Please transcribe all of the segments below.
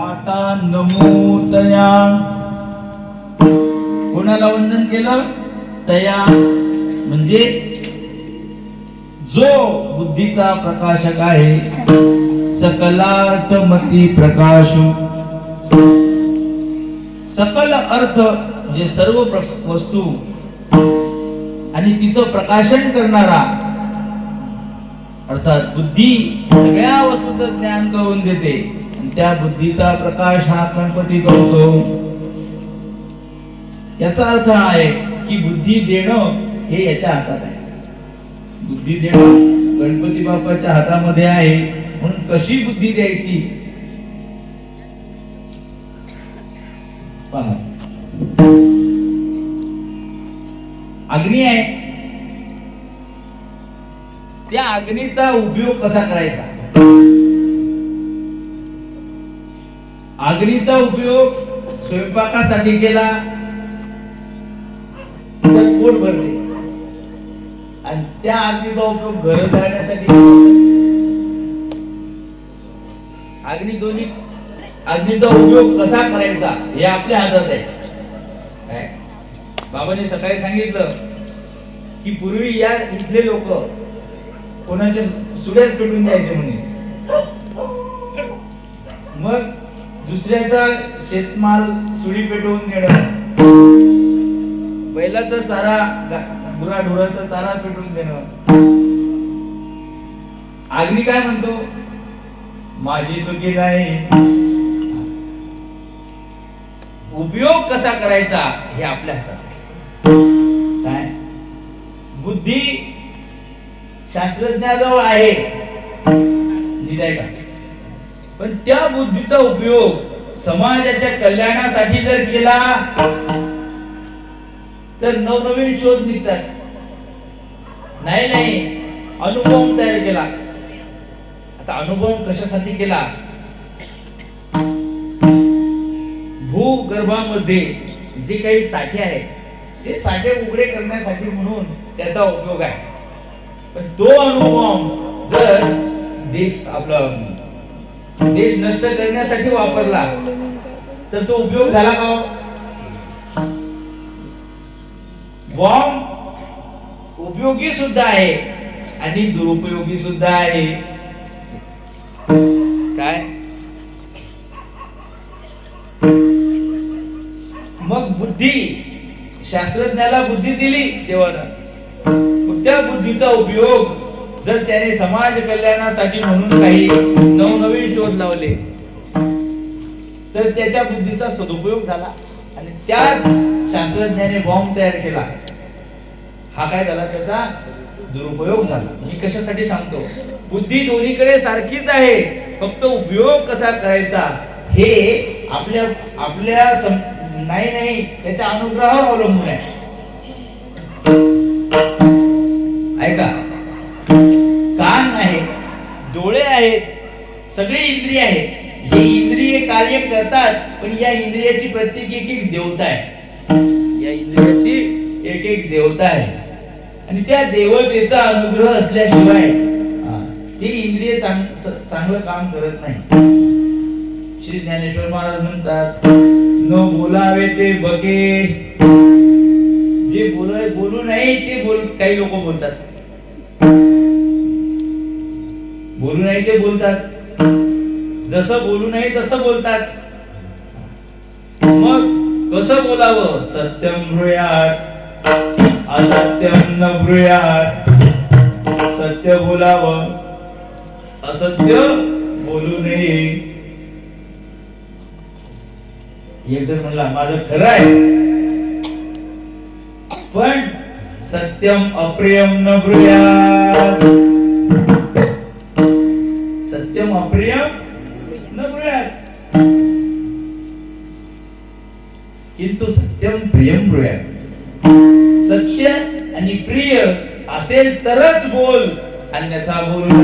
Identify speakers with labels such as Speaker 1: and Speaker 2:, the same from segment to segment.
Speaker 1: आता नमो तया, कोणाला वंदन केलं? तया म्हणजे जो बुद्धीचा प्रकाशक आहे, सकलार्थ मती प्रकाश, सकल अर्थ म्हणजे सर्व वस्तू आणि तिचं प्रकाशन करणारा, अर्थात बुद्धी सगळ्या वस्तूचं ज्ञान करून देते आणि त्या बुद्धीचा प्रकाश हा गणपती करतो. याचा अर्थ आहे की बुद्धी देणं हे याच्या हातात आहे. बुद्धी देणं गणपती बाप्पाच्या हातामध्ये आहे. म्हणून कशी बुद्धी द्यायची पहा. अग्नी आहे, त्या अग्नीचा उपयोग कसा करायचा? अग्नीचा उपयोग स्वयंपाकासाठी केला तर पोट भरले, आणि त्या अग्नीचा उपयोग घर जाळण्यासाठी. अग्नीचा उपयोग कसा करायचा हे आपल्या हातात आहे. बाबांनी सकाळी सांगितलं की पूर्वी या इथले लोक कोणाच्या सुड्यात पेटून द्यायचे म्हणे. मग दुसऱ्याचा शेतमाल सुडी पेटवून देणं, बैलाचा चारा, गुराढोराचा चारा पेटवून देणं. अग्नी काय म्हणतो? माझी चुकी नाही. उपयोग कसा करायचा हे आपल्या हातात काय? बुद्धी शास्त्रज्ञाजवळ आहे, निदाय का? पण त्या बुद्धीचा उपयोग समाजाच्या कल्याणासाठी जर केला तर नवनवीन शोध निघतात. नाही अनुभव तयार केला. आता अनुभव कशासाठी केला? भूगर्भामध्ये जे काही साठे आहेत ते साठे उघडे करण्यासाठी म्हणून त्याचा उपयोग आहे. पण तो अनुभव जर देश नष्ट करण्यासाठी वापरला तर तो उपयोग झाला का? बॉम्ब उपयोगी सुद्धा आहे आणि दुरुपयोगी सुद्धा आहे. काय? मग बुद्धी, शास्त्रज्ञाला बुद्धी दिली देवानं, त्या बुद्धीचा उपयोग जर त्याने समाज कल्याणासाठी म्हणून काही नवनवीन शोध लावले तर त्याच्या बुद्धीचा सदुपयोग झाला आणि त्याच शास्त्रज्ञाने बॉम्ब तयार केला. हा काय झाला? त्याचा दुरुपयोग झाला. मी कशासाठी सांगतो? बुद्धी दोन्हीकडे सारखीच आहे, फक्त उपयोग कसा करायचा हे आपल्या नाही त्याच्या अनुग्रहावर अवलंबून आहे. ऐका, कान आहे, डोळे आहेत, सगळे इंद्रिय आहेत. हे इंद्रिय कार्य करतात, पण या इंद्रियाची प्रत्येक एक देवता आहे. या इंद्रियाची एक देवता आहे आणि त्या देवतेचा अनुग्रह असल्याशिवाय ती इंद्रिय चांगलं काम करत नाही. श्री ज्ञानेश्वर महाराज म्हणतात, न बोलावे ते बके. जे बोलू नाही ते काही लोक बोलतात. बोलू नाही ते बोलतात, जसं बोलू नाही तसं बोलतात. मग कसं बोलावं? सत्यम ब्रूयात, असत्यम न ब्रूयात. सत्य बोलावं, असत्य बोलू नये. एक जण म्हणला माझं खरं आहे, पण सत्यम अप्रियम न ब्रूयात. सत्यम अप्रियम न ब्रूयात, किंतु सत्यम प्रियम ब्रूयात. सत्य आणि प्रिय असेल तरच बोल, अन्यथा बोलू नको.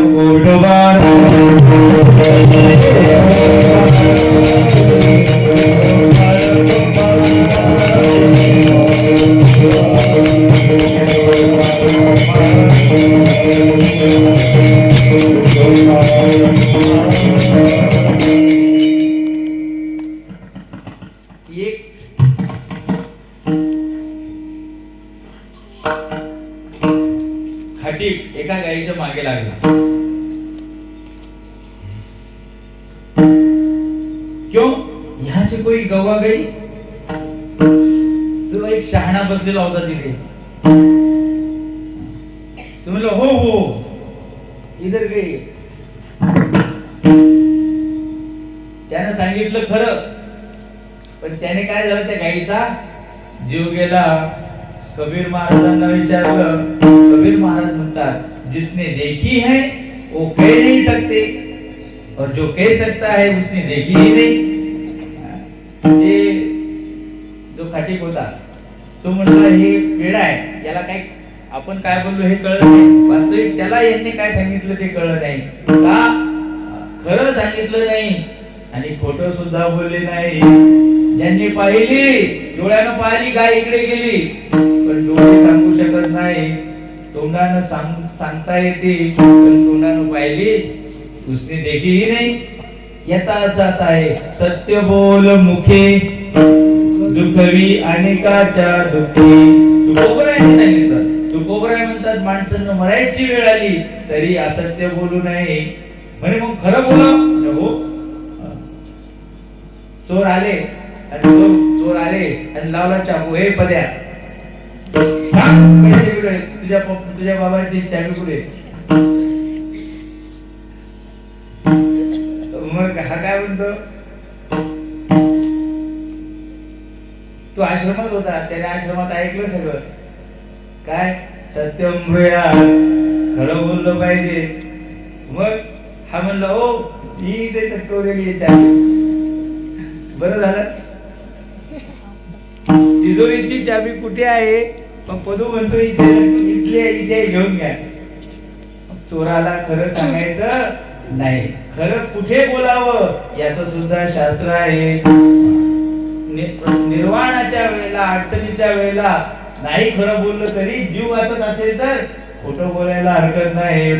Speaker 1: गाईच्या मागे लागला. क्यों? यहाँ से कोई गवा गई? तो एक शहाणा बसलेला होता तिथे. तो म्हणलं हो हो इधर गई. त्यानं सांगितलं खरं, पण त्याने काय झालं, त्या गाईचा जीव गेला. कबीर महाराजांना विचारलं. कबीर महाराज म्हणतात, जिसने देखी है वो कह नहीं सकते, और जो कह सकता है उसने देखी ही नहीं. हे जो खाटीक होता तो म्हणला हे वेडा आहे, याला काय आपण काय बोललो हे कळलं नाही. वास्तविक त्याला यांनी काय सांगितलं ते कळलं नाही. का? खरं सांगितलं नाही आणि खोटं सुद्धा बोलले नाही. ज्यांनी पाहिली, डोळ्यानं पाहिली गाय इकडे गेली, पण डोळे सांगू शकत नाही. तोंडानं सांगता येते, पण तोंडानं पाहिली उसने देखी ही नाही. याचा अर्थ असा आहे, सत्य बोल मुखे दुखवी अनेकाच्या दुःखी. तुकोबरायांनी सांगितलं. तुकोबराय म्हणतात, माणसानं मरायची वेळ आली तरी असत्य बोलू नये. म्हणे मग खरं बोला. हो, चोर आले आणि लावला चाकू. हे पद्या सांग पैसे कुठे, तुझ्या बाबाची चाबी कुठे? मग हा काय म्हणतो, तो आश्रमात होता, त्याने आश्रमात ऐकलं सगळं. काय? सत्यम ब्रूयात, खरं बोललं पाहिजे. मग हा म्हणला, हो ही इथे चटकवलेली चाबी. बरं झालं, तिजोरीची चाबी कुठे आहे? मग पदू म्हणतो इथे घेऊन घ्या. चोराला खरं सांगायचं नाही, खरं कुठे बोलावं याचं सुद्धा शास्त्र आहे. निर्वाणाच्या वेळेला, अडचणीच्या वेळेला नाही खरं बोललं तरी जीव वाचत असेल तर खोटं बोलायला हरकत नाही.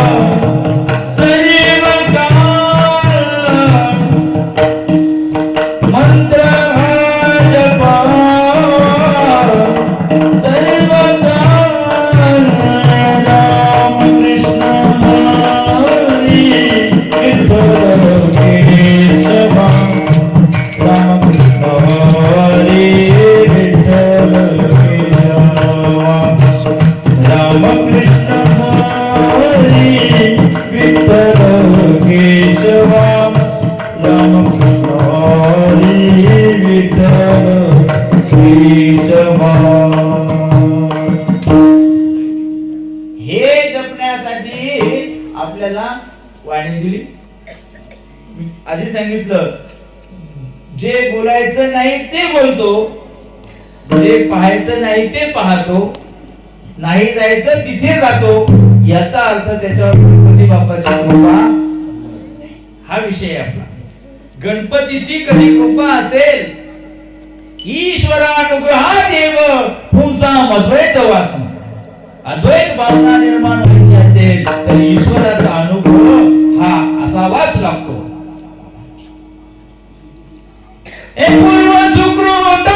Speaker 2: Hare
Speaker 1: हे जपण्यासाठी आपल्याला वाणी दिली. मी आधी सांगितलं, जे बोलायचं नाही ते बोलतो, जे पाहायचं नाही ते पाहतो, नाही जायचं तिथे जातो. याचा अर्थ त्याच्यावर गणपती बाप्पाची कृपा हा विषय आपला. गणपतीची कधी कृपा असेल, ईश्वरानुग्रहादेव पुंसाम अद्वैत वासम, अद्वैत भावना निर्माण व्हायची असेल तर ईश्वराचा अनुभव हा असावाच लागतो. पूर्व सुकृता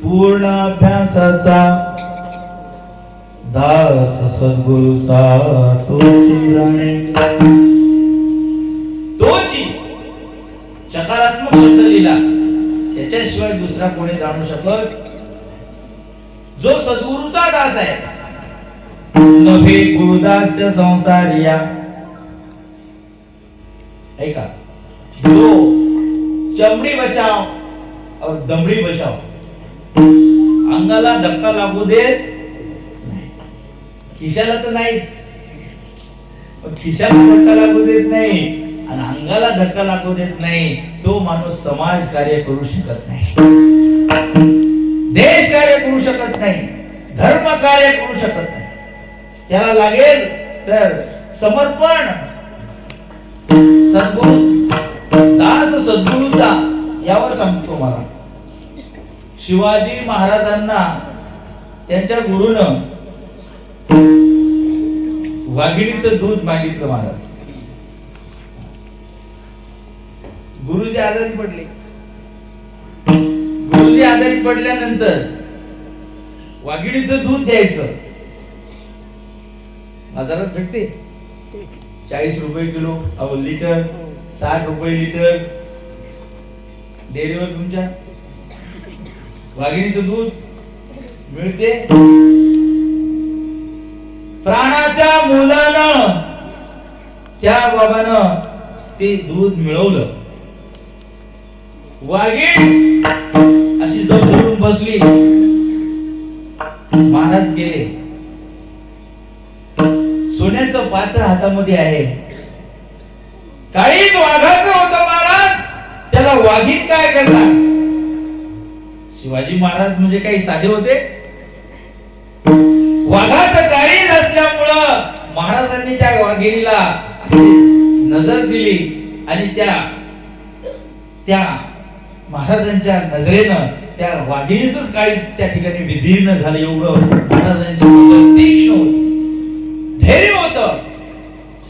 Speaker 1: पूर्ण अभ्यासाचा दास सद्गुरूचा तोची जाणे. तोची सकारात्मक शब्द लिहिला, त्याच्याशिवाय दुसरा कोणी जाणू शकत. जो सद्गुरूचा दास आहे, नभे गुरुदास्य संसारिया, ऐका, जो चमड़ी बचाओ और दमड़ी बचाओ, अंगाला धक्का लागू देत, खिशाला तर नाही, खिशाला धक्का लागू देत नाही आणि अंगाला धक्का लागू देत नाही, तो माणूस समाज कार्य करू शकत नाही, देश कार्य करू शकत नाही, धर्म कार्य करू शकत नाही. त्याला लागेल तर समर्पण. सद्गुरू दास सद्गुरूचा यावर सांगतो मला. शिवाजी महाराजांना त्यांच्या गुरुनं वाघिणीचं दूध मागितलं महाराज. गुरुजी आजारी पडले. गुरुजी आजारी पडल्यानंतर वाघिणीचं दूध द्यायचं. बाजारात भेटते 40 रुपये किलो, लिटर 60 रुपये लिटर. डेअरीवर तुमच्या वाघिणीचं दूध मिळते. प्राणाच्या मुलानं त्या बाबानं ते दूध मिळवलं. वाघीण अशी जप धरून बसली. महाराज गेले. सोन्याचं पात्र हातामध्ये आहे. काळीच वाघाचं होतं महाराज. त्याला वाघीण काय करणार? शिवाजी महाराज म्हणजे काही साधे होते? वाघाचं काळीज असल्यामुळं महाराजांनी त्या वाघिणीला अशी नजर दिली आणि त्या महाराजांच्या नजरेनं त्या वाघिणीचंच काळीज त्या ठिकाणी विदीर्ण झालं. एवढं महाराजांची नजर तीक्ष्ण होती. धैर्य होतं,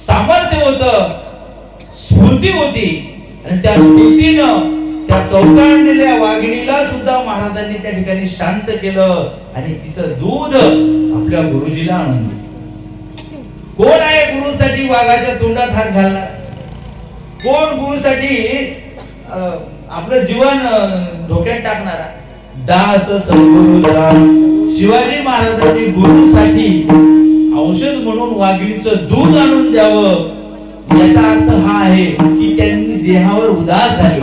Speaker 1: सामर्थ्य होतं, स्फूर्ती होती आणि त्या स्फूर्तीनं त्या चौकांडलेल्या वाघिणीला सुद्धा महाराजांनी त्या ठिकाणी शांत केलं आणि तिचं दूध आपल्या गुरुजीला आणून दिलं. कोण आहे गुरुसाठी वाघाच्या तोंडात हात घालणार? कोण गुरुसाठी आपलं जीवन धोक्यात टाकणारा? दास सद्गुरूचा. शिवाजी महाराजांनी गुरुसाठी औषध म्हणून वाघिणीचं दूध आणून द्यावं, याचा अर्थ हा आहे की त्यांनी देहावर उदास झाले.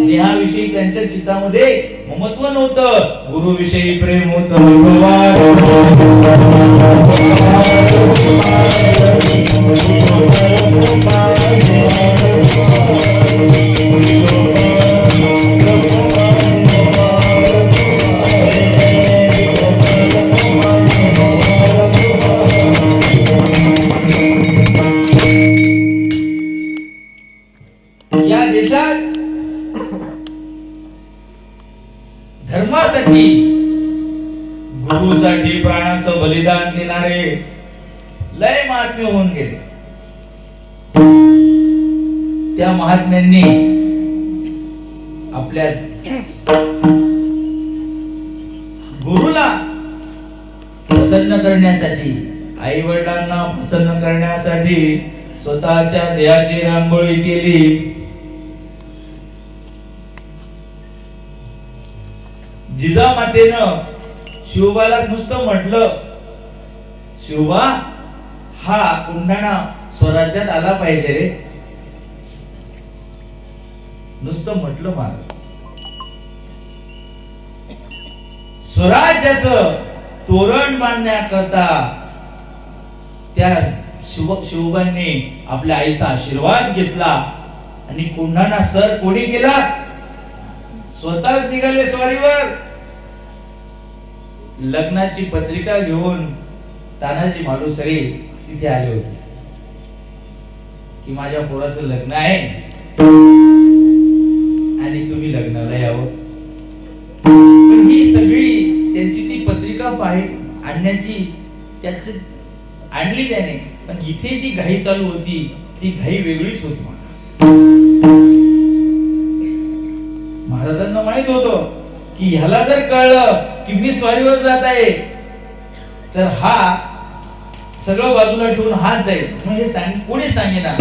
Speaker 1: देहाविषयी त्यांच्या चित्तामध्ये ममत्व नव्हतं, गुरुविषयी प्रेम होतं. या देशात धर्मासाठी गुरुसाठी प्राणाचं बलिदान देणारे लय महात्मे होऊन गेले. त्या महात्म्यांनी आपल्या गुरुला प्रसन्न करण्यासाठी, आई वडिलांना प्रसन्न करण्यासाठी स्वतःच्या देहाची रांगोळी केली. जिजामातेनं शिवबाला नुसतं म्हटलं, शिवबा हा कोंढाणा स्वराज्यात आला पाहिजे रे. नुसतं म्हटलं महाराज. स्वराज्याचं तोरण बांधण्याकरता त्या शिवबांनी आपल्या आईचा आशीर्वाद घेतला आणि कोंढाणा सर कोणी केला? स्वतःच निघाले स्वारीवर. लग्नाची पत्रिका घेऊन तानाजी मालुसरे तिथे आले होते की माझ्या पोराचं लग्न आहे आणि तुम्ही लग्नाला यावं. पण ही सगळी त्यांची ती पत्रिका आणण्याची त्याची आणली त्याने, पण इथे जी घाई चालू होती ती घाई वेगळीच होती. महाराजांना माहित होतं की ह्याला जर कळलं की मी स्वारीवर जात आहे तर हा सगळं बाजूला ठेवून हात जाईल. हे कोणीच सांगेना.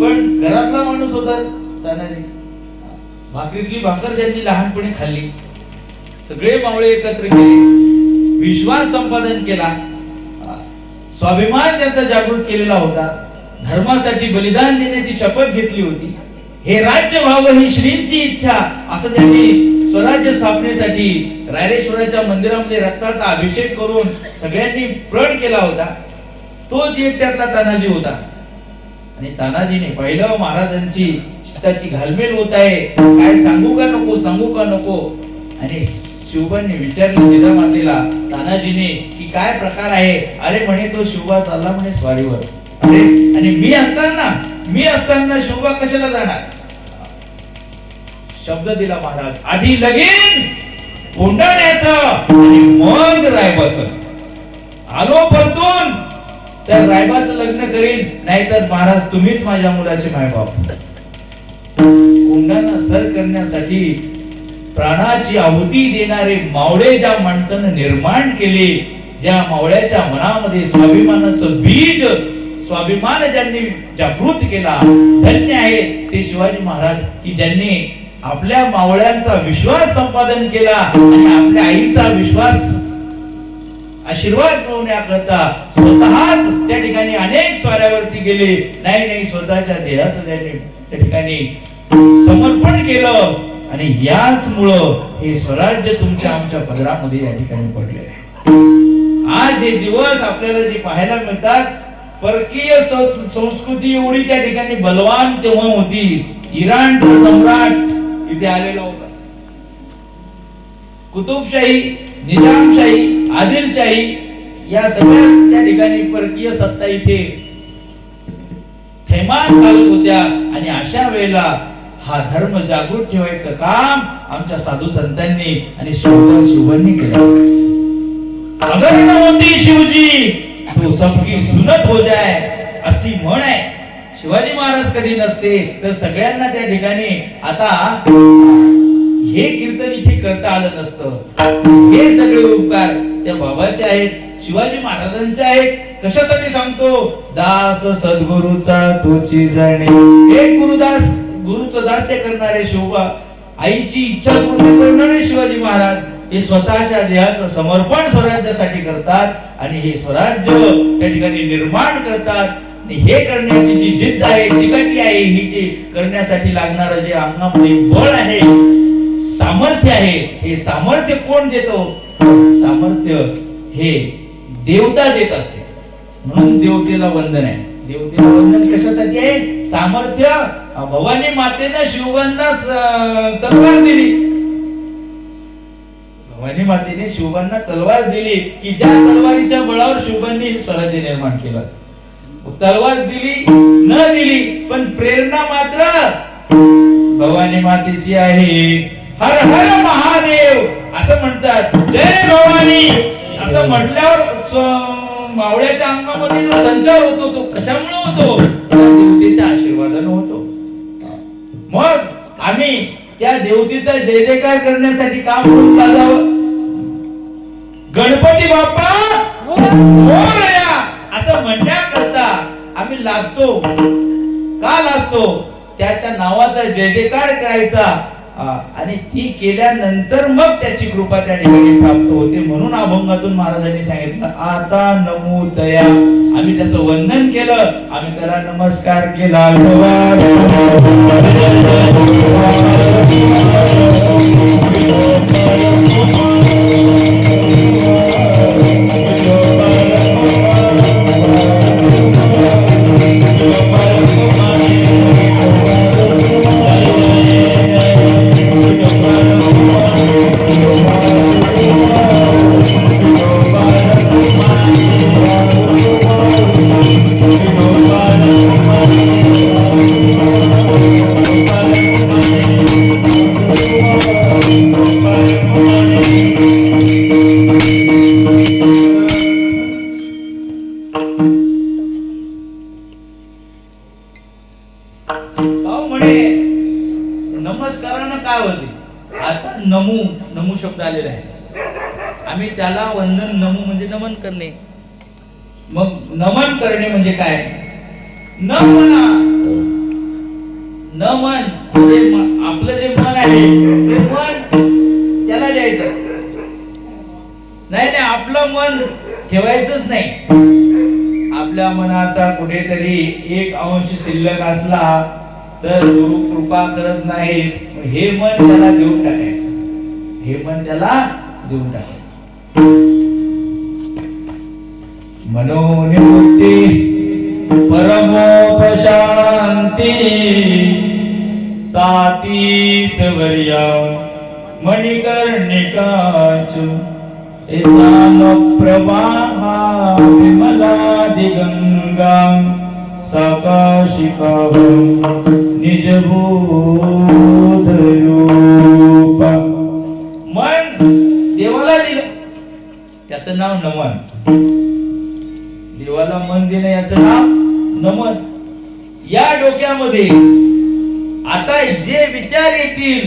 Speaker 1: पण घरातला माणूस होता तानाजी. भाकरीतली भाकर त्यांनी लहानपणी खाल्ली. सगळे मावळे एकत्र केले, विश्वास संपादन केला, स्वाभिमान त्यांचा जागृत केलेला होता, धर्मासाठी बलिदान देण्याची शपथ घेतली होती. हे राज्य व्हावं ही श्रींची इच्छा असं त्यांनी स्वराज्य स्थापनेसाठी रायरेश्वराच्या मंदिरामध्ये रक्ताचा अभिषेक करून सगळ्यांनी प्रण केला होता. तोच एक त्यातला तानाजी होता. आणि तानाजीने पाहिलं महाराजांची चित्ताची घालमेल होत आहे, काय सांगू का नको, सांगू का नको. आणि शिवबांनी विचारलं जिजामातेला, तानाजीने की काय प्रकार आहे? अरे म्हणे तो शिवबा चालला म्हणे स्वारीवर. अरे आणि मी असताना शिवबा कशाला जाणार? शब्द दिला महाराज, आधी लगीन कोंढाण्याचं आणि मग रायबाचं. आलो परतून तर रायबाचं लग्न करीन, नाहीतर महाराज तुम्हीच माझ्या मुलाचे मायबाप. कोंढाणा सर करण्यासाठी प्राणाची आहुती देणारे मावळे ज्या माणसानं निर्माण केले, ज्या मावळ्याच्या मनामध्ये स्वाभिमानाचं बीज, स्वाभिमान ज्यांनी जागृत केला, धन्य आहे ते शिवाजी महाराज की ज्यांनी आपल्या मावळ्यांचा विश्वास संपादन केला आणि आपल्या आईचा विश्वास आशीर्वाद मिळवण्याकरता स्वतःच त्या ठिकाणी अनेक स्वाऱ्यावरती गेले. नाही स्वतःच्या देहाचं त्यांनी त्या ठिकाणी समर्पण केलं आणि याचमुळं हे स्वराज्य तुमच्या आमच्या पदरामध्ये या ठिकाणी पडले आहे. आज हे दिवस आपल्याला जे पाहायला मिळतात, परकीय संस्कृती एवढी त्या ठिकाणी बलवान तेव्हा होती. इराणचा सम्राट इथे आलेला होता. कुतुबशाही, निजामशाही, आदिलशाही या सगळ्या त्या ठिकाणी परकीय सत्ता इथे थैमान घालत होत्या. आणि अशा वेळेला हा धर्म जागृत ठेवायचं काम आमच्या साधू संतांनी आणि शिवबांनी केलं. अगर न होती शिवजी तो सबकी सुनत हो जाए अशी म्हण आहे. शिवाजी महाराज कधी नसते तर सगळ्यांना त्या ठिकाणी आता हे कीर्तन इथे करता आलं नसतं. हे सगळे उपकार त्या बाबाचे आहेत, शिवाजी महाराजांचे आहेत. कशासाठी सांगतो? दास सद्गुरूचा तोची जाणे. एक गुरुदास, गुरुचं दास्य करणारे शिवबा, आईची इच्छा पूर्ण करणारे शिवाजी महाराज हे स्वतःच्या देहाचं समर्पण स्वराज्यासाठी करतात आणि हे स्वराज्य त्या ठिकाणी निर्माण करतात. हे करण्याची जी जिद्द आहे, चिकाटी आहे, ही जे करण्यासाठी लागणारं जे अंगामध्ये बळ आहे, सामर्थ्य आहे, हे सामर्थ्य कोण देतो? सामर्थ्य हे देवता देत असते. म्हणून देवतेला वंदन आहे. देवतेला वंदन कशासाठी आहे? सामर्थ्य. भवानी मातेने शिवबांना तलवार दिली. भवानी मातेने शिवबांना तलवार दिली की ज्या तलवारीच्या बळावर शिवबांनी स्वराज्य निर्माण केलं. तलवार दिली न दिली पण प्रेरणा मात्र भवानी मातेची आहे. हर हर महादेव असं म्हणतात. जय भवानी असं म्हटल्यावर मावळ्याच्या अंगामध्ये जो संचार होतो तो कशामुळे होतो? देवतेच्या आशीर्वादाने होतो. मग आम्ही त्या देवतेचा जय जयकार करण्यासाठी काम करून लागावं. गणपती बाप्पा मोरया असं म्हणण्याकरता आम्ही लाजतो. का लाजतो? त्या नावाचा जय जयकार करायचा आणि ती केल्यानंतर मग त्याची कृपा त्या ठिकाणी प्राप्त होते. म्हणून अभंगातून महाराजांनी सांगितलं आता नमो दया. आम्ही त्याचं वंदन केलं, आम्ही त्याला नमस्कार केला. नमस्कारानं काय होते? आता नमू नमू शब्द आलेला आहे. आम्ही त्याला वंदन, नमू म्हणजे नमन करणे. मग नमन करणे म्हणजे काय? न म्हणा, न मन म्हणजे आपलं जे मन आहे ते मन त्याला द्यायचं नाही. नाही आपलं मन ठेवायचंच नाही. आपल्या मनाचा कुठेतरी एक अंश शिल्लक असला तर गुरु कृपा करत नाही. हे मन त्याला देऊन टाकायचं. हे मन त्याला देऊन टाकायचं. मनोनिवृत्ती परमोपशांती सातीत वर्या मणिकर्णिकाच प्रवाहा विमला दिगंगा साकाशिका निजभूतरूपा. मन देवाला दिलं त्याचं नाव नमन. देवाला मन देणं याचं नाव नमन. या डोक्यामध्ये आता जे विचार येतील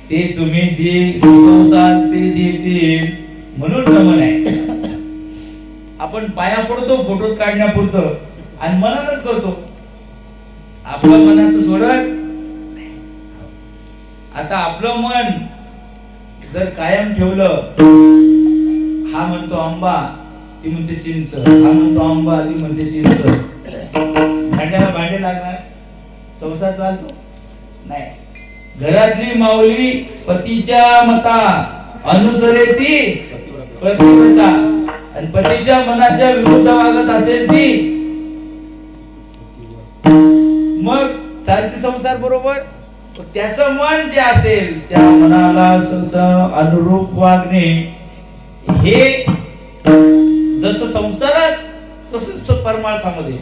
Speaker 1: ते तुम्ही जे सुचवसाल तेच येतील म्हणून नमन आहे. आपण पाया पडतो फोटो काढण्यापुरतं आणि मनातच करतो. आपलं मनाचं सोडत. आता आपलं मन जर कायम ठेवलं, हा म्हणतो आंबा ती म्हणते चिंच, हा म्हणतो आंबा ती म्हणते चिंच, भांड्याला भांडे लागणार, संसार चालतो नाही. घरातली माऊली पतीच्या मता अनुसरे ती पतिव्रता आणि पतीच्या मनाच्या विरुद्ध वागत असेल ती मग चालती संसार बरोबर. त्याचं मन जे असेल त्या मनाला अनुरूप वागणे हे जसं संसारात तसंच परमार्थामध्ये.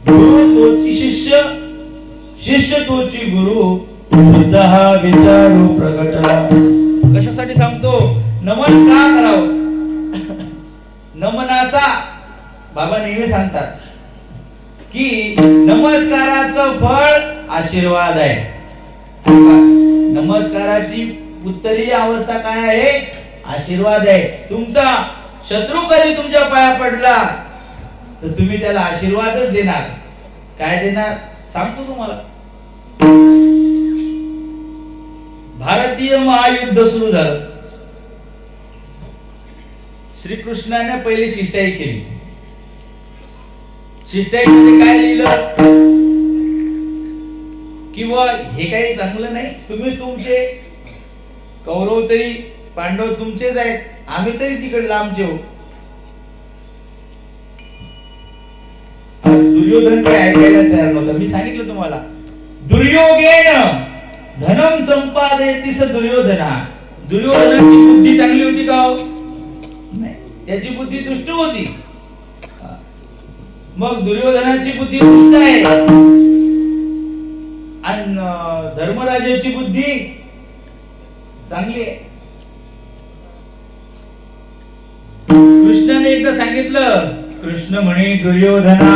Speaker 1: गुरु तोची शिष्य, शिष्य तोची गुरु, हा विचारू प्रगटला. कशासाठी सांगतो? नमन का करावं? नमनाचा बाबा नेहमी सांगतात की नमस्काराचं फळ आशीर्वाद आहे. नमस्काराची उत्तरीय अवस्था काय आहे? आशीर्वाद आहे. तुमचा शत्रू कधी तुमच्या पाया पडला तर तुम्ही त्याला आशीर्वादच देणार. काय देणार सांगतो तुम्हाला. भारतीय महायुद्ध सुरू झालं. श्रीकृष्णाने पहिली शिष्टाई केली. शिष्टाईमध्ये काय लिहिलं की हे काही चांगलं नाही. तुम्ही तुमचे कौरव तरी पांडव तुमचेच आहेत, आम्ही तरी तिकडे लांबचे हो. दुर्योधन काय ऐकायला तयार नव्हता. मी सांगितलं तुम्हाला, दुर्योगेन धनम संपादयतीस दुर्योधना. दुर्योधनाची बुद्धी चांगली होती का? नाही, त्याची बुद्धी दुष्ट होती. मग दुर्योधनाची बुद्धी दुष्ट आहे आणि धर्मराजाची बुद्धी चांगली आहे. कृष्णाने एकदा सांगितलं, कृष्ण म्हणे दुर्योधनाला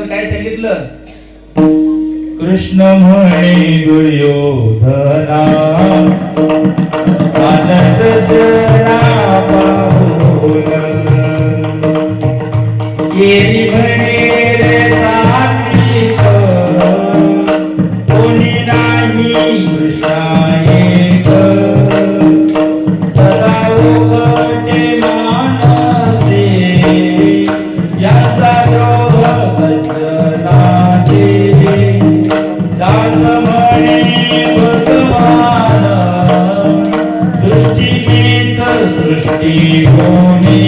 Speaker 1: काय सांगितलं? कृष्ण म्हणे दुर्योधना मानस जरा पाहून केली म्हणे रे सात्विक कोणी नाही कृष्णाएक सदा उकटे मानसे याचा द्रोह सज्जनासे दास म्हणे भगवान दृष्टीनेच सृष्टी होणे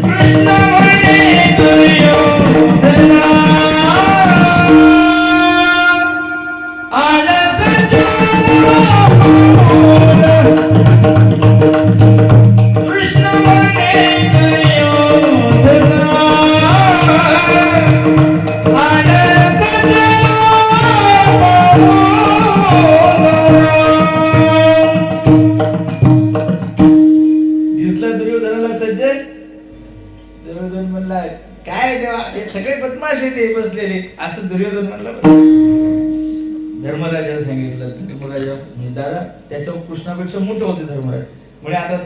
Speaker 1: कृष्ण म्हणे दुर्योधना आलस कृष्ण म्हणे दुर्योधना दिसला दुर्योधनाला सज्जन. दुर्योधन म्हणला, काय देवा हे सगळे बदमाश येते बसलेले. असं दुर्योधन म्हणला. धर्मराजाला सांगितलं. धर्मराजा दादा त्याच्या कृष्णापेक्षा मोठे होते धर्मराज. म्हणजे आता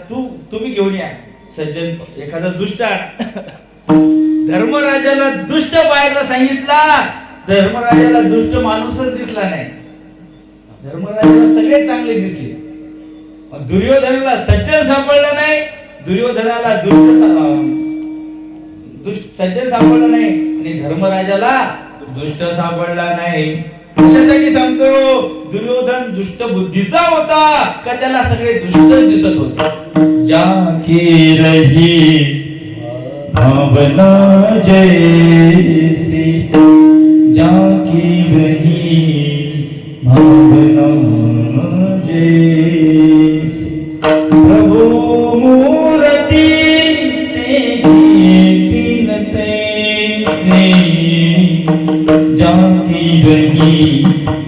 Speaker 1: तुम्ही घेऊन या सज्जन एखादा दुष्ट आणा. धर्मराजाला दुष्ट पाहायला सांगितला. धर्मराजाला दुष्ट माणूसच दिसला नाही. धर्मराजाला सगळे चांगले दिसले. दुर्योधनाला सज्जन सापडला नाही. दुर्योधनाला सज्जन सापडला नाही आणि धर्मराजाला दुष्ट सापडला नाही. कशासाठी सांगतो? दुर्योधन दुष्ट बुद्धीचा होता का त्याला सगळे दुष्ट दिसत होते. जाकी रही भावना जैसी जाकी रही भावना जैसी प्रभु मूर्ति तीन तैसे जाकी रही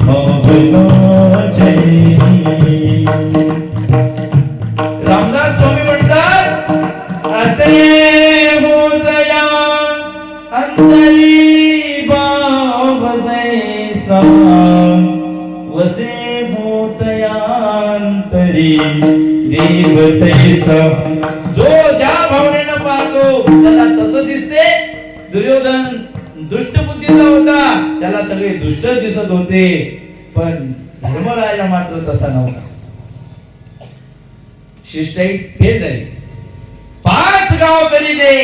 Speaker 1: भावना जैसी. रामदास स्वामी म्हणतात, असे होतया अंतरी भाव जैसा वसे होतया अंतरी देव तैसा. जो ज्या भावनेनं पाहतो त्याला तसं दिसते. दुर्योधन दुष्ट बुद्धीचा होता, त्याला सगळे दुष्ट दिसत होते. पण धर्मराजा मात्र तसा नव्हता. शिष्टाई फेल झाली. 5 गाव तरी दे.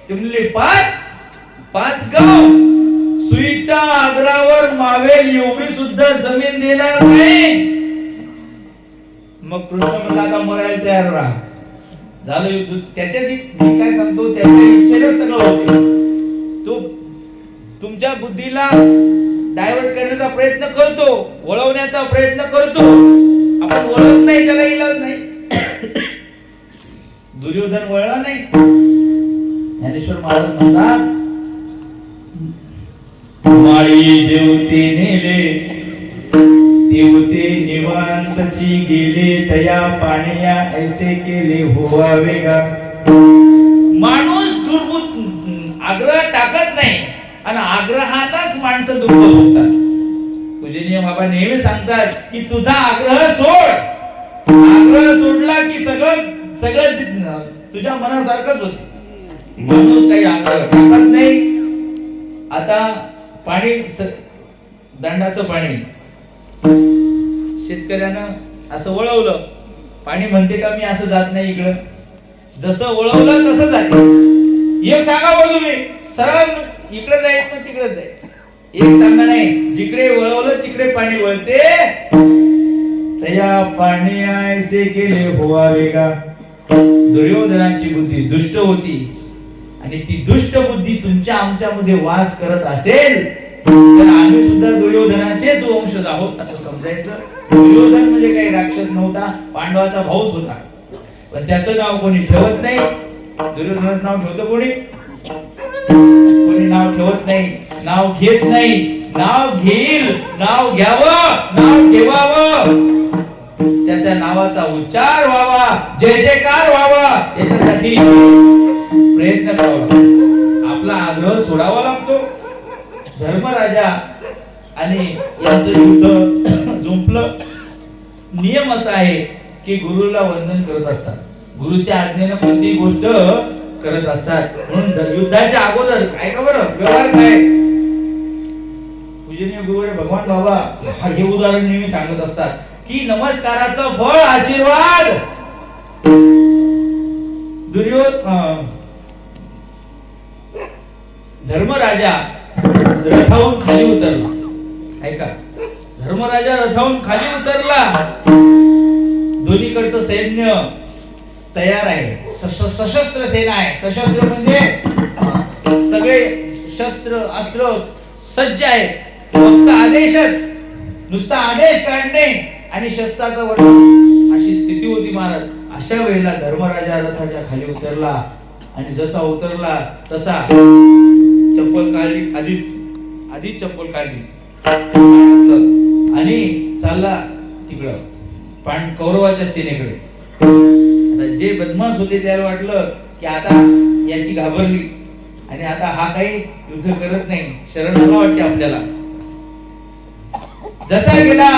Speaker 1: तुम्ही 5 गाव सुईच्या आग्रावर मावेल एवढी सुद्धा जमीन देणार नाही. मग कृष्ण म्हणला, आता मरायला तयार राहा. झालं युद्ध. त्याच्या जी काय सांगतो त्याच्या इच्छेने सगळं होते. तो तुमच्या बुद्धीला डायव्हर्ट करण्याचा प्रयत्न करतो, वळवण्याचा प्रयत्न करतो. आपण वळत नाही, त्याला इलाज नाही. दुर्योधन वळला नाही. ज्ञानेश्वर महाराज म्हणतात, माळी जेवते नेले तेवते निवांत तची गेले तया पाण्या ऐसे केले होवावे गा. माणूस दुर्बुद्ध आग्रह टाकत नाही आणि आग्रहाचाच माणसं दुर्बल होतात. पूजनीय बाबा नेहमी सांगतात की तुझा आग्रह सोड. आग्रह सोडला की सगळं सगळं तुझ्या मनासारखंच होते. माणूस काही आग्रह टाकत नाही. आता पाणी दंडाचं पाणी शेतकऱ्यानं असं वळवलं. पाणी म्हणते का मी असं जात नाही इकडं. जसं वळवलं तसं जाते. एक सांगा हो तुम्ही सरळ इकडे जायचं तिकडे जायचं. एक सांगा नाही, जिकडे वळवलं तिकडे पाणी वळते. तया पाणी ऐसे केले होवावे गा. दुर्योधनाची बुद्धी दुष्ट होती आणि ती दुष्ट बुद्धी तुमच्या आमच्यामध्ये वास करत असेल तर आम्ही सुद्धा दुर्योधनाचेच वंशज आहोत असं समजायचं. दुर्योधन म्हणजे काही राक्षस नव्हता, पांडवाचा भाऊच होता. पण त्याचं नाव कोणी ठेवत नाही. दुर्योधनाचं नाव ठेवतं कोणी? कोणी नाव ठेवत नाही, नाव घेत नाही. नाव घेईल, नाव घ्यावं, नाव ठेवावं, त्याच्या नावाचा उच्चार व्हावा, जय जयकार व्हावा याच्यासाठी प्रयत्न करावा. आपला आग्रह सोडावा लागतो. धर्मराजा आणि यांचं युद्ध जुंपलं. नियम असा आहे की गुरुला वंदन करत असतात. गुरुच्या आज्ञेने कोणतीही गोष्ट करत असतात. म्हणून युद्धाच्या अगोदर काय का बरं व्यवहार काय. पूजनीय गुरुवर भगवान बाबा हे उदाहरण नेहमी सांगत असतात की नमस्काराचं फळ आशीर्वाद. धर्मराजा रथावरून खाली उतरला. ऐका, धर्मराजा रथावरून खाली उतरला. दोन्हीकडचं सैन्य तयार आहे. सशस्त्र सेना आहे. सशस्त्र म्हणजे सगळे शस्त्र अस्त्र सज्ज आहेत. फक्त आदेशच, नुसता आदेश काढणे आणि शस्त्राचा वर्णन अशी स्थिती होती महाराज. अशा वेळेला धर्मराजा रथाच्या खाली उतरला आणि जसा उतरला तसा चप्पल काढली. आधीच चप्पल काढली आणि चालला तिकडं कौरवाच्या सेनेकडे. आता जे बदमाश होते त्याला वाटलं की आता याची घाबरली आणि आता हा काही युद्ध करत नाही, शरणाला वाटते आपल्याला. जसा गेला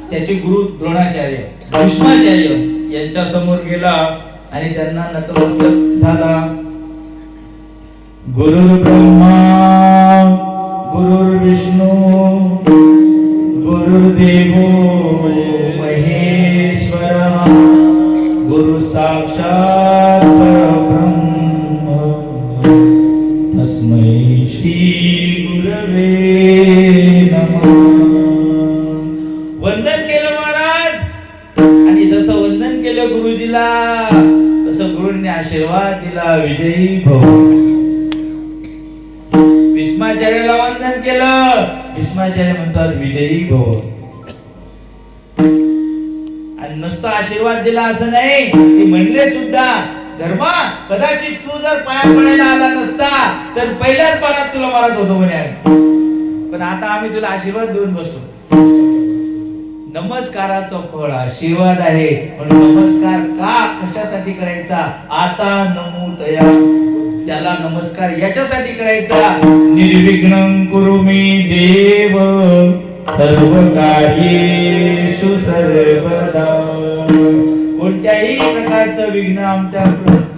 Speaker 1: त्याचे गुरु द्रोणाचार्य भीष्माचार्य यांच्या समोर गेला आणि त्यांना नतमस्तक झाला. गुरुर् ब्रह्मा गुरुर्विष्णू गुरुर्देवो महेश्वरा गुरु साक्षात परब्रह्म तस्मै श्री गुरवे नमः. वंदन केलं महाराज आणि जसं वंदन केलं गुरुजीला तसं गुरुंनी आशीर्वाद दिला, विजयी भव. भीष्माचार्याला वंदन केलं, भीष्माचार्य म्हणतात विजयी भव. आणि नुसता आशीर्वाद दिला असं नाही, ते म्हणले सुद्धा धर्मा कदाचित तू जर पाया पडायला आला नसता तर पहिल्याच पाण्यात तुला मारत होतो म्हणे. पण आता आम्ही तुला आशीर्वाद देऊन बसतो. नमस्काराचं फळ आशीर्वाद आहे. म्हणून नमस्कार का कशासाठी करायचा? आता नमो तया, त्याला नमस्कार याच्यासाठी करायचा. निर्विघ्नं कुरु मे देव सर्व कार्येषु सर्वदा. कोणत्याही प्रकारचं विघ्न आमच्या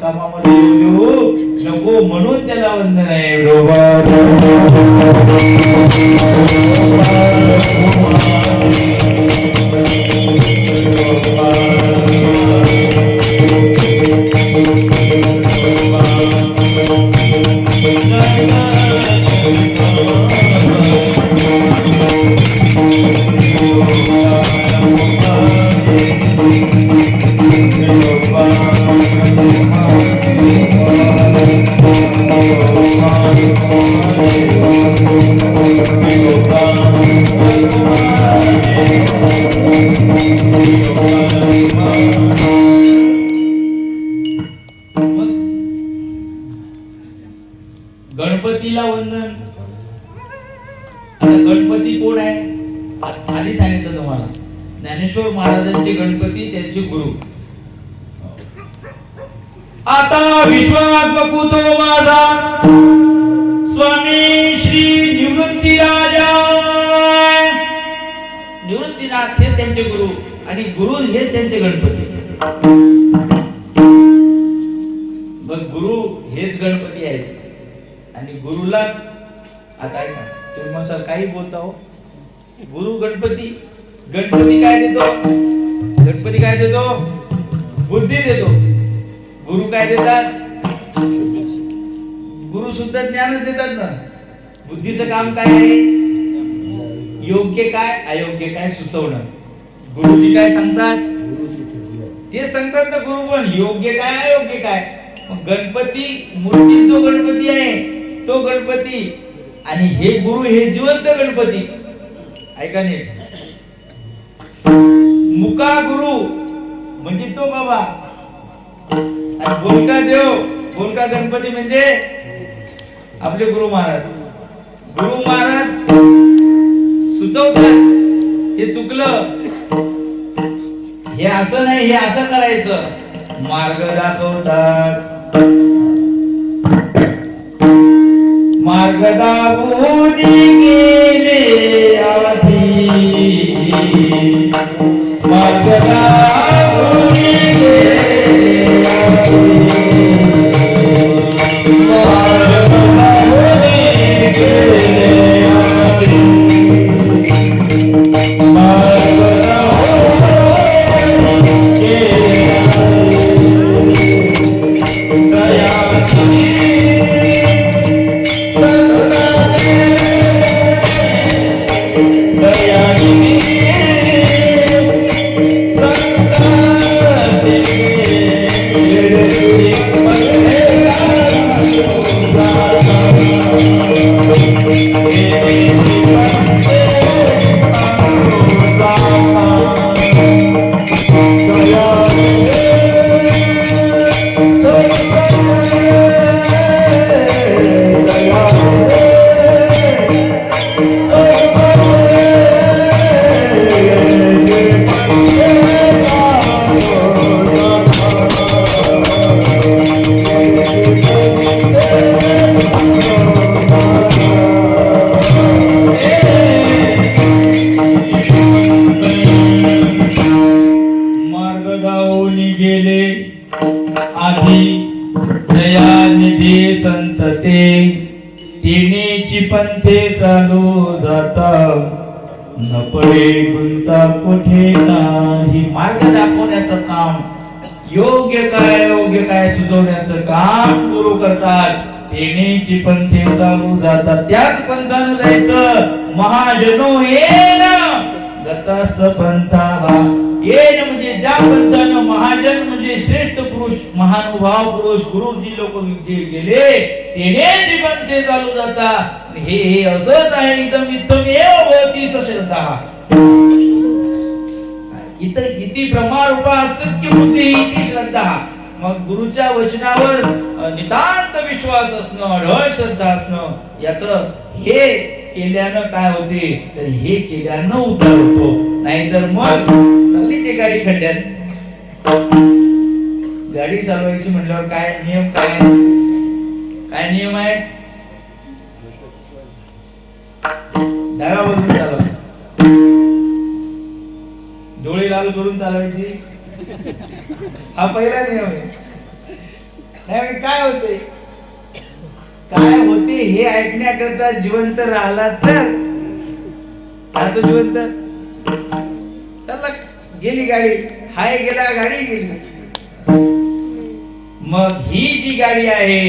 Speaker 1: कामामध्ये येऊ नको म्हणून त्याला वंदन आहे. गणपतीला वंदन. आता गणपती कोण आहे आधी सांगितलं तुम्हाला. ज्ञानेश्वर महाराजांचे गणपती त्यांचे गुरु. आता विश्वात्मक तो माझा स्वामी श्री निवृत्ती राजा. निवृत्तीनाथ हेच त्यांचे गुरु आणि गुरु हेच त्यांचे गणपती. मग गुरु हेच गणपती आहेत आणि गुरुलाच आता ऐका तुम्ही मग काही बोलता हो. गुरु गणपती, गणपती काय देतो? गणपती काय देतो? बुद्धी देतो. गुरु काय देतात? गुरु सुद्धा ज्ञानच देतात ना. बुद्धीचं काम काय आहे? योग्य काय अयोग्य काय सुचवणं. गुरुजी काय सांगतात ते सांगतात ना. गुरु पण योग्य काय अयोग्य काय. गणपती मूर्ती जो गणपती आहे तो गणपती आणि हे गुरु हे जिवंत गणपती. ऐका नाही. मुका गुरु म्हणजे तो बाबा आणि बोलका देव बोलका गणपती म्हणजे आपले गुरु महाराज. गुरु महाराज सुचवतात हे चुकलं, हे असं नाही, हे असं करायचं, मार्ग दाखवतात. मार्ग दाखवून गेले आधी, मार्ग दाखवून गेले आधी, मार्ग दाखवून गेले आधी, मार्ग दाखवून गेले आधी. पंथे चालू जाता न पडे गुंता कुठे नाही. मार्ग दाखवण्याचं काम, योग्य काय योग्य काय सुचवण्याचं काम गुरु करतात. तेनेची पंथे चालू जातात, त्याच पंथानं जायचं. महाजनो येन गतस पंथा. येन म्हणजे ज्या पंथानं, महाजन म्हणजे श्रेष्ठ पुरुष, महानुभाव पुरुष, गुरुजी लोक जे गेले तेनेची पंथे चालू जातात. हे असंच आहे. इथं मिथ्यमेव भवति श्रद्धा. इतर किती ब्रह्मारूपा असतात की बुद्धी इति श्रद्धा. मग गुरुच्या वचनावर नितांत विश्वास असणं, अढळ श्रद्धा असणं, याचं हे केल्यानं काय होते तर हे केल्यानं उद्धार होतो. नाहीतर मग चाललीच गाडी खड्ड्यात. गाडी चालवायची म्हटल्यावर काय नियम, काय काय नियम आहे? डाव्या बाजून चालवा, डोळे लाल करून चालवायची, हा पहिला नियम आहे. नाही काय होते, काय होते हे ऐकण्याकरता जिवंत राहिला तर राहतो जिवंत. चला गेली गाडी, हाय गेला गाडी गेली. मग ही जी गाडी आहे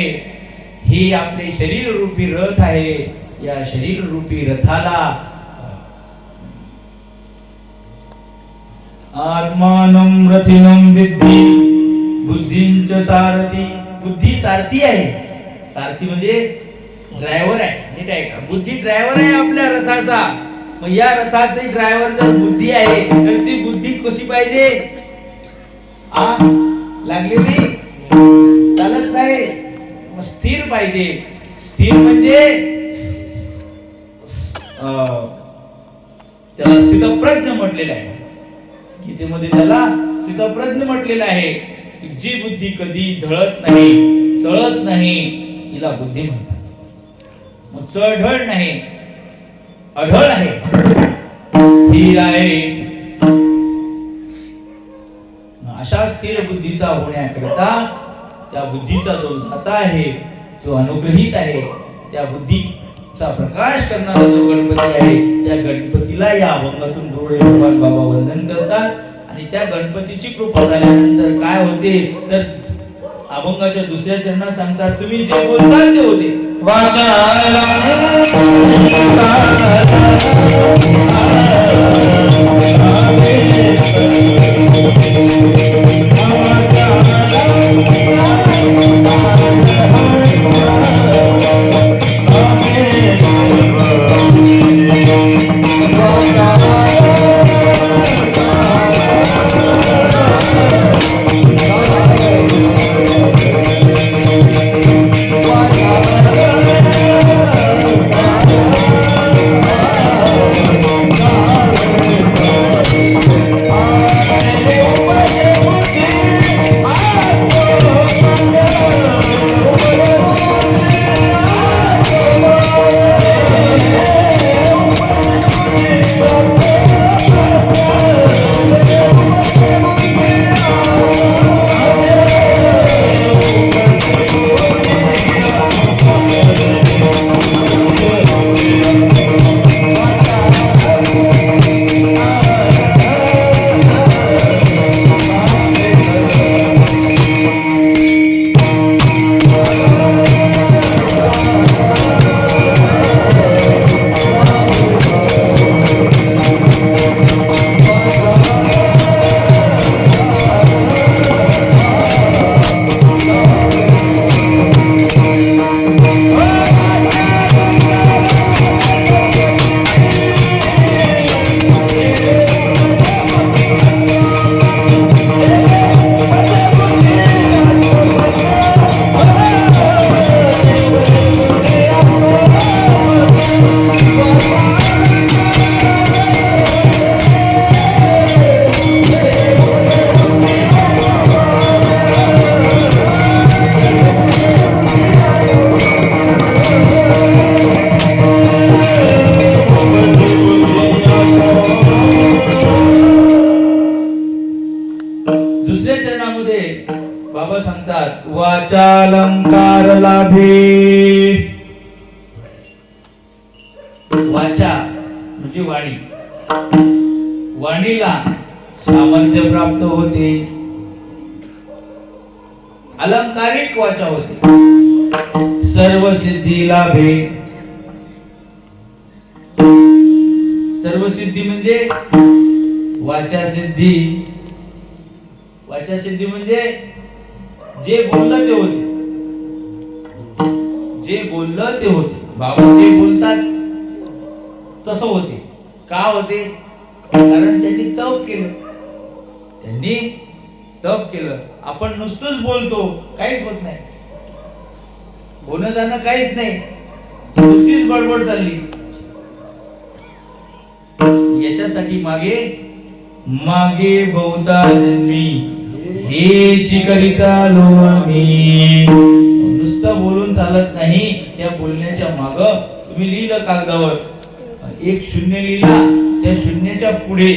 Speaker 1: ही आपले शरीर रूपी रथ आहे. या शरीर रूपी रथाला आत्मानं रथिनं विद्धि बुद्धींच सारथी. बुद्धी सारथी आहे. सारथी म्हणजे ड्रायव्हर आहे. नीट आहे का? बुद्धी ड्रायव्हर आहे आपल्या रथाचा. मग या रथाचे ड्रायव्हर जर बुद्धी आहे तर ती बुद्धी कशी पाहिजे? लागलेली चालत नाही, स्थिर पाहिजे. स्थिर म्हणजे त्याला स्थितप्रज्ञ म्हटलेलं आहे. गीतेमध्ये त्याला स्थितप्रज्ञ म्हटलेलं आहे की जी बुद्धी कधी ढळत नाही, चळत नाही, तिला बुद्धी म्हणतात. मग चढळ नाही, अढळ आहे, स्थिर आहे. अशा स्थिर बुद्धीचा होण्याकरता त्या बुद्धीचा जो दाता आहे, जो अनुग्रहित आहे, त्या बुद्धीचा प्रकाश करणारा जो गणपती आहे, त्या गणपतीला या अभंगातून डोळे भगवान बाबा वंदन करतात. आणि त्या गणपतीची कृपा झाल्यानंतर काय होते तर अभंगाच्या दुसऱ्या चरणात सांगतात, तुम्ही जे बोलताल ते होते. बाबा सांगतात वाचालंकार लाभे. वाचा म्हणजे वाणी, वाणीला सामर्थ्य प्राप्त होते, अलंकारिक वाचा होते. सर्व सिद्धी लाभे. सर्व सिद्धी म्हणजे वाचा सिद्धी. वाचा सिद्धी म्हणजे जे बोललं ते होते, जे बोललं ते होते. बाबा जे बोलतात तसं होते. का होते? कारण त्यांनी तप केलं. त्यांनी तप केलं. आपण नुसतंच बोलतो, काहीच होत नाही. होणं जाणं काहीच नाही, नुसतीच बडबड चालली. याच्यासाठी मागे मागे बहुता जन्मी हेची करिता लो आम्ही. नुसतं बोलून चालत नाही. त्या बोलण्याच्या माग तुम्ही लिहिलं कागदावर, एक शून्य लिहिला, त्या शून्याच्या पुढे,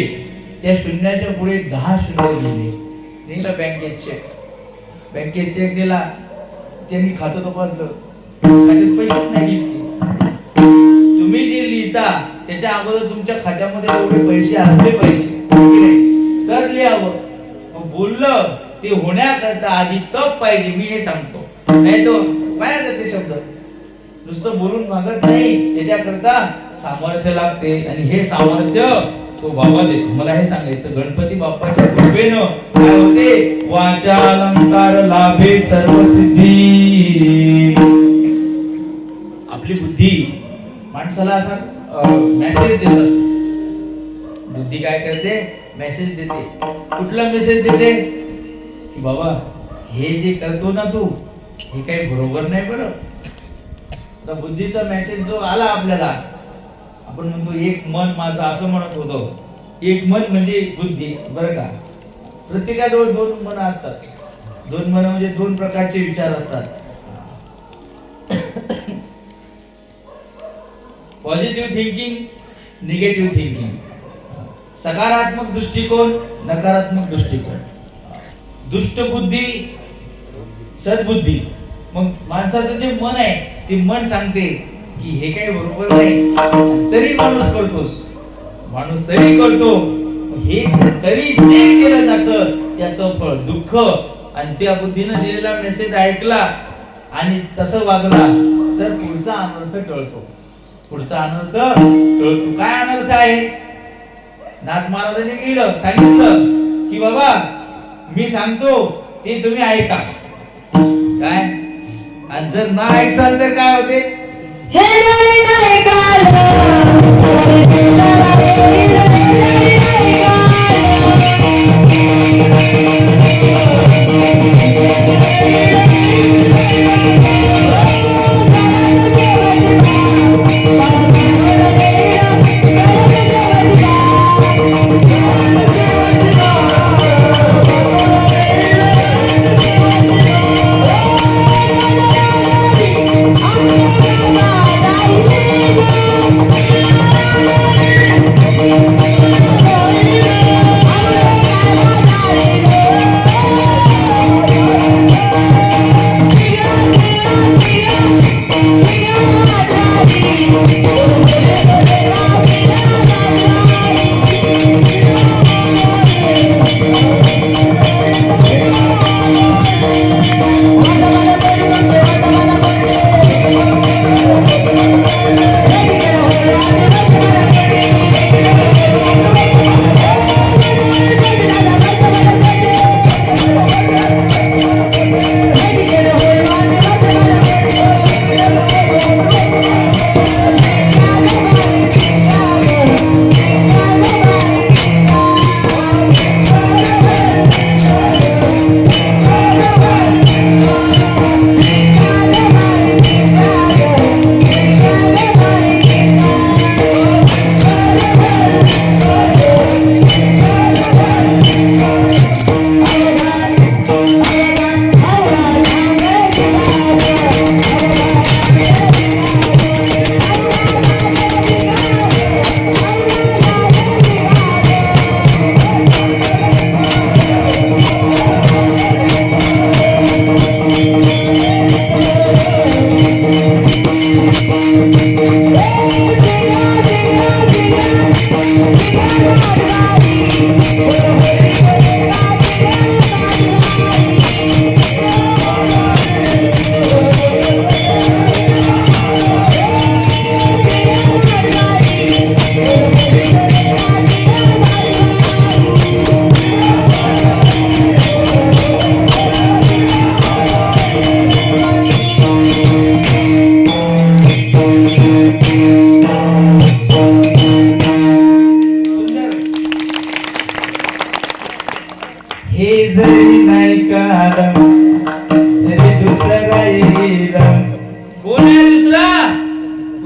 Speaker 1: त्या शून्याच्या पुढे 10 शून्य लिहिले. लिहिलं बँकेत चेक, बँकेत चेक दिला, त्यांनी खातं तपासलं, खात्यात पैसेच नाही घेतले. तुम्ही जे लिहिता त्याच्या अगोदर तुमच्या खात्यामध्ये एवढे पैसे असले पाहिजे तर लिहावं. बोललं ते होण्याकरता आधी तप पाहिजे. मी हे सांगतो, नाही तो काय ते शब्द नुसतं बोलून मागत नाही, त्याच्याकरता सामर्थ्य लागते. आणि हे सामर्थ्य तो बाबा देतो. मला हे सांगायचं, गणपती बाप्पाच्या कृपेनं काय होते? वाचा अलंकार लाभे सर्व सिद्धी. आपली बुद्धी माणसाला असा मेसेज देत असते. बुद्धी काय करते? मेसेज देते. कुठला मेसेज देते? की बाबा हे जे करतो ना तू, हे काही बरोबर नाही बरं. तर बुद्धीचा मेसेज जो आला आपल्याला, आपण म्हणतो एक मन माझं असं म्हणत होतं, एक मन म्हणजे बुद्धी, बरं का. प्रत्येकाजवळ दोन मन असतात. दोन मन म्हणजे दोन प्रकारचे विचार असतात. Positive thinking, negative thinking. सकारात्मक दृष्टिकोन, नकारात्मक दृष्टिकोन. दुष्ट बुद्धी, सद्बुद्धी. मग माणसाचं जे मन आहे ते मन सांगते की हे काही बरोबर नाही, तरी माणूस करतोस, माणूस तरी करतो. हे तरी जे केलं जातं त्याचं फळ दुःख. आणि त्या बुद्धीनं दिलेला मेसेज ऐकला आणि तसं वागला तर पुढचा अनर्थ टळतो. पुढचा अनर्थ टळतो. काय अनर्थ आहे? नाथ महाराजांनी केलं सांगितलं की बाबा मी सांगतो ते तुम्ही ऐका. काय? आणि जर ना ऐकसाल तर काय होते?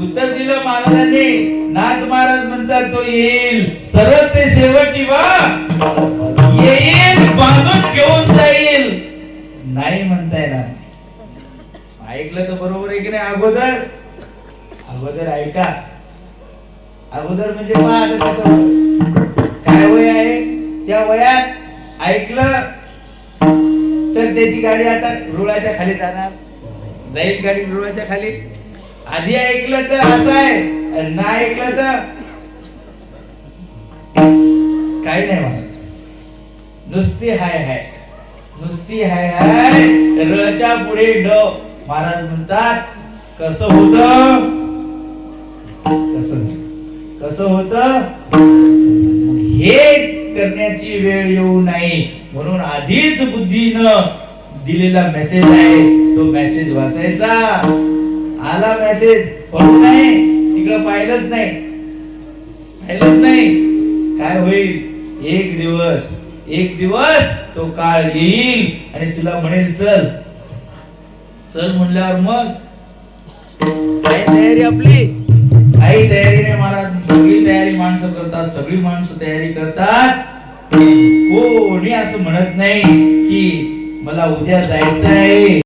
Speaker 1: उत्तर दिलं महाराजांनी. नाथ महाराज म्हणतात तो येईल सरळ ते शेवटी येईल बांधून घेऊन जाईल. नाही म्हणता येणार. ऐकलं तर बरोबर आहे की नाही? अगोदर ऐका. अगोदर म्हणजे काय वय आहे? त्या वयात ऐकलं तर त्याची गाडी आता रुळाच्या खाली जाणार, जाईल गाडी रुळाच्या खाली. आधी ऐकलं तर असं आहे, ना ऐकलं तर काही नाही म्हणत. नुसती हाय नुसती हाय रच्या पुढे ड. महाराज म्हणतात कसं होतं, कसं होतं हे करण्याची वेळ येऊ नये म्हणून आधीच बुद्धीनं दिलेला मेसेज आहे तो मेसेज वाचायचा. आला मेसेज पडू नाही, तिकडं पाहिलंच नाही, काय होईल? एक दिवस तो काळ येईल आणि तुला म्हणेल चल म्हणल्यावर मग काय तयारी आपली? काही तयारी नाही महाराज, सगळी तयारी माणसं करतात, सगळी माणसं तयारी करतात. कोणी असं म्हणत नाही की मला उद्या जायचं आहे.